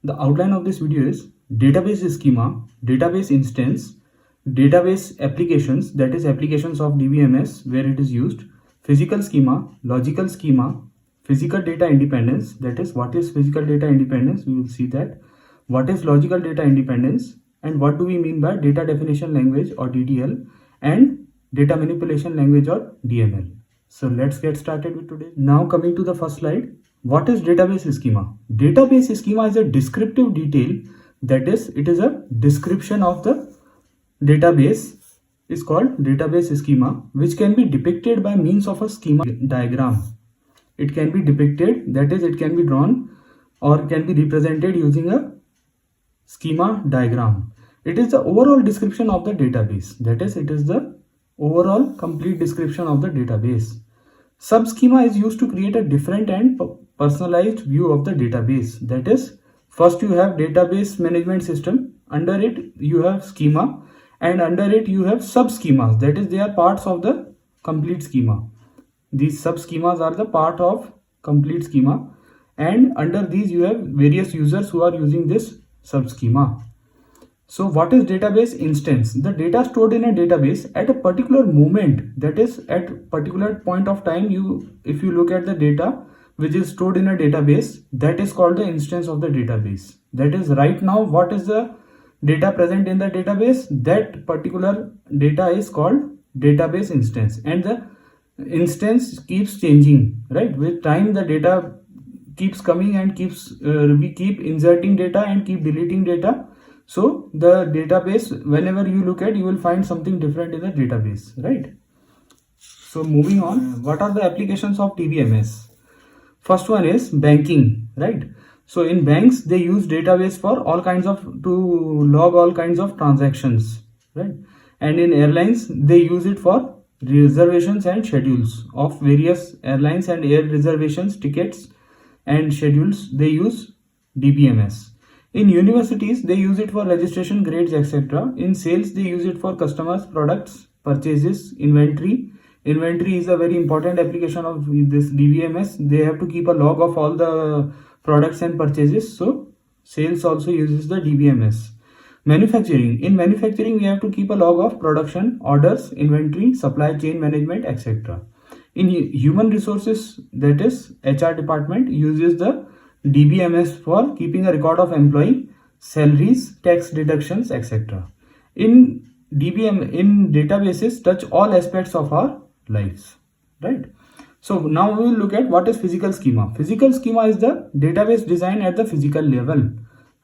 The outline of this video is database schema, database instance, database applications, that is applications of DBMS where it is used, physical schema, logical schema, physical data independence, that is what is physical data independence, we will see that, what is logical data independence, and what do we mean by data definition language or DDL, and data manipulation language or DML. So let's get started with today. Now coming to the first slide. What is database schema? Database schema is a descriptive detail, that is, it is a description of the database, is called database schema, which can be depicted by means of a schema diagram. It can be depicted, that is, it can be drawn or can be represented using a schema diagram. It is the overall description of the database, that is, it is the overall complete description of the database. Subschema is used to create a different and personalized view of the database. That is, first you have database management system, under it you have schema, and under it you have subschemas, that is, they are parts of the complete schema. These subschemas are the part of complete schema, and under these you have various users who are using this subschema. So what is database instance? The data stored in a database at a particular moment, that is at a particular point of time, if you look at the data which is stored in a database, that is called the instance of the database. That is, right now what is the data present in the database, that particular data is called database instance, and the instance keeps changing, right? With time the data keeps coming and we keep inserting data and keep deleting data. So the database, whenever you look at, you will find something different in the database, right? So moving on, what are the applications of DBMS? First one is banking, right? So in banks, they use database for to log all kinds of transactions, right? And in airlines, they use it for reservations and schedules of various airlines and air reservations, tickets and schedules. They use DBMS. In universities, they use it for registration, grades, etc. In sales, they use it for customers, products, purchases, inventory. Inventory is a very important application of this DBMS. They have to keep a log of all the products and purchases. So sales also uses the DBMS. Manufacturing. In manufacturing, we have to keep a log of production, orders, inventory, supply chain management, etc. In human resources, that is HR department, uses the DBMS for keeping a record of employee, salaries, tax deductions, etc. In databases touch all aspects of our lives, right? So now we will look at what is physical schema. Physical schema is the database design at the physical level,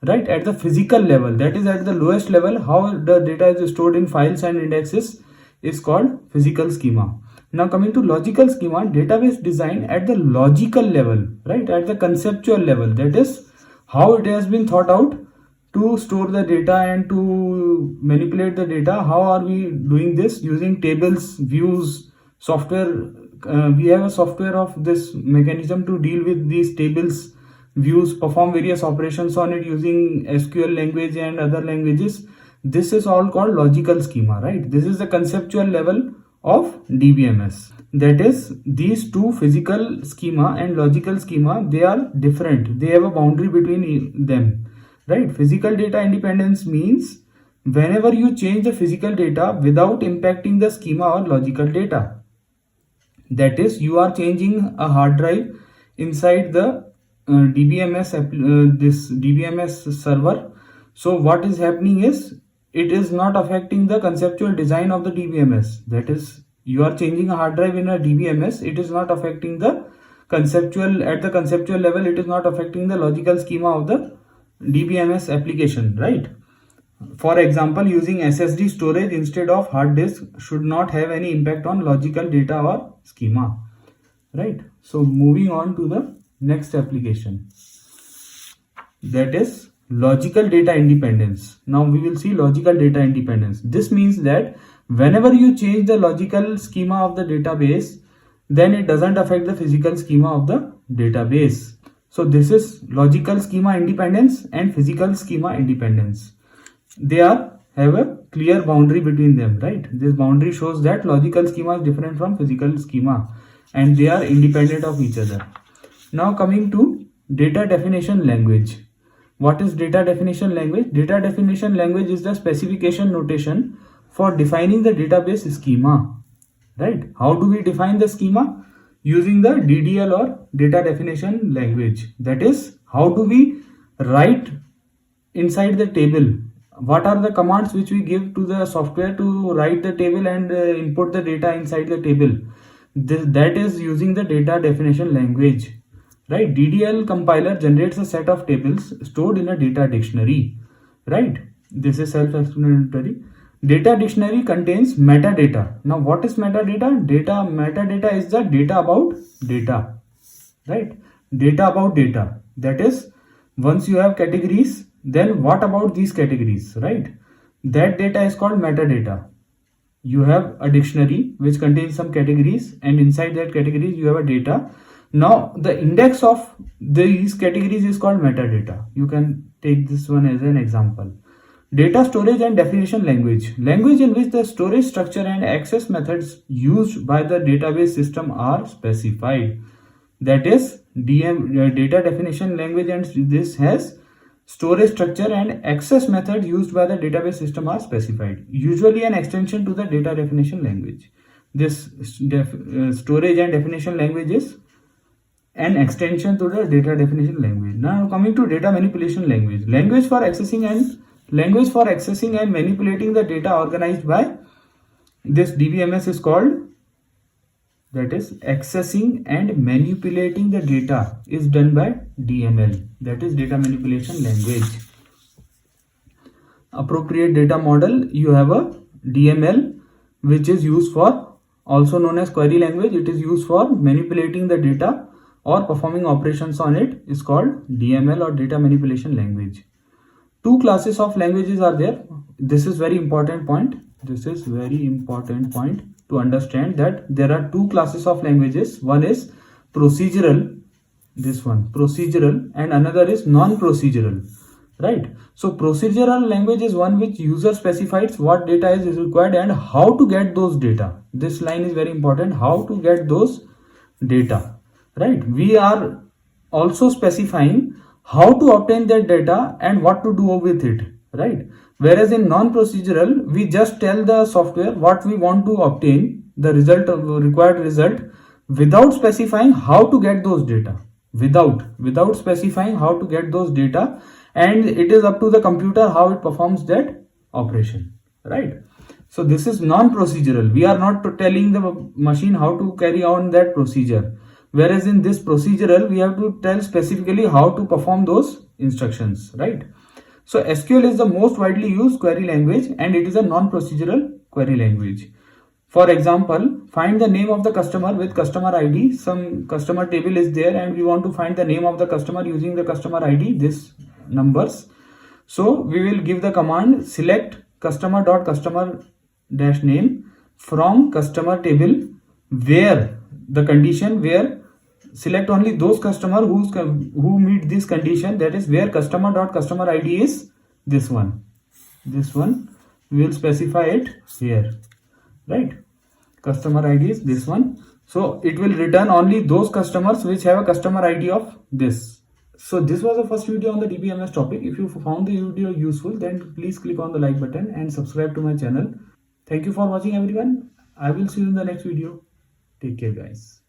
right? At the physical level, that is at the lowest level, how the data is stored in files and indexes is called physical schema. Now coming to logical schema, database design at the logical level, right? At the conceptual level, that is how it has been thought out to store the data and to manipulate the data. How are we doing this? Using tables, views, software. We have a software of this mechanism to deal with these tables, views, perform various operations on it using SQL language and other languages. This is all called logical schema, right? This is the conceptual level of DBMS. That is, these two, physical schema and logical schema, they are different. They have a boundary between them, right? Physical data independence means whenever you change the physical data without impacting the schema or logical data. That is, you are changing a hard drive inside the this DBMS server. So what is happening is, it is not affecting the conceptual design of the DBMS. That is, you are changing a hard drive in a DBMS. It is not affecting the conceptual, at the conceptual level, it is not affecting the logical schema of the DBMS application, right? For example, using SSD storage instead of hard disk should not have any impact on logical data or schema, right? So moving on to the next application, that is logical data independence. Now we will see logical data independence. This means that whenever you change the logical schema of the database, then it doesn't affect the physical schema of the database. So this is logical schema independence and physical schema independence. They have a clear boundary between them, right? This boundary shows that logical schema is different from physical schema and they are independent of each other. Now coming to data definition language. What is data definition language? Data definition language is the specification notation for defining the database schema. Right? How do we define the schema? Using the DDL or data definition language. That is, how do we write inside the table? What are the commands which we give to the software to write the table and input the data inside the table? That is using the data definition language. Right? DDL compiler generates a set of tables stored in a data dictionary. Right? This is self-explanatory. Data dictionary contains metadata. Now what is metadata? Metadata is the data about data. Right? Data about data. That is, once you have categories, then what about these categories? Right? That data is called metadata. You have a dictionary which contains some categories, and inside that categories you have a data. Now the index of these categories is called metadata. You can take this one as an example. Data storage and definition language. Language in which the storage structure and access methods used by the database system are specified. That is data definition language, and this has storage structure and access method used by the database system are specified. Usually an extension to the data definition language. This storage and definition language is an extension to the data definition language. Now coming to data manipulation language. Language for accessing and manipulating the data organized by this DBMS is called, that is, accessing and manipulating the data is done by DML, that is data manipulation language. Appropriate data model, you have a DML which is used for, also known as query language. It is used for manipulating the data or performing operations on it, is called DML or data manipulation language. Two classes of languages are there. This is very important point. This is very important point to understand that there are two classes of languages. One is procedural, this one procedural, and another is non-procedural. Right? So procedural language is one which user specifies what data is required and how to get those data. This line is very important. How to get those data. Right? We are also specifying how to obtain that data and what to do with it. Right? Whereas in non-procedural, we just tell the software what we want to obtain, the result of required result, without specifying how to get those data. Without specifying how to get those data, and it is up to the computer how it performs that operation. Right? So this is non-procedural. We are not telling the machine how to carry on that procedure. Whereas in this procedural, we have to tell specifically how to perform those instructions. Right? So SQL is the most widely used query language, and it is a non-procedural query language. For example, find the name of the customer with customer ID. Some customer table is there and we want to find the name of the customer using the customer ID, this numbers. So we will give the command select customer.customer-name from customer table, where the condition where select only those customer who meet this condition, that is where customer.customer ID is this one. This one we will specify it here. Right? Customer ID is this one. So it will return only those customers which have a customer ID of this. So this was the first video on the DBMS topic. If you found the video useful, then please click on the like button and subscribe to my channel. Thank you for watching everyone. I will see you in the next video. Take care guys.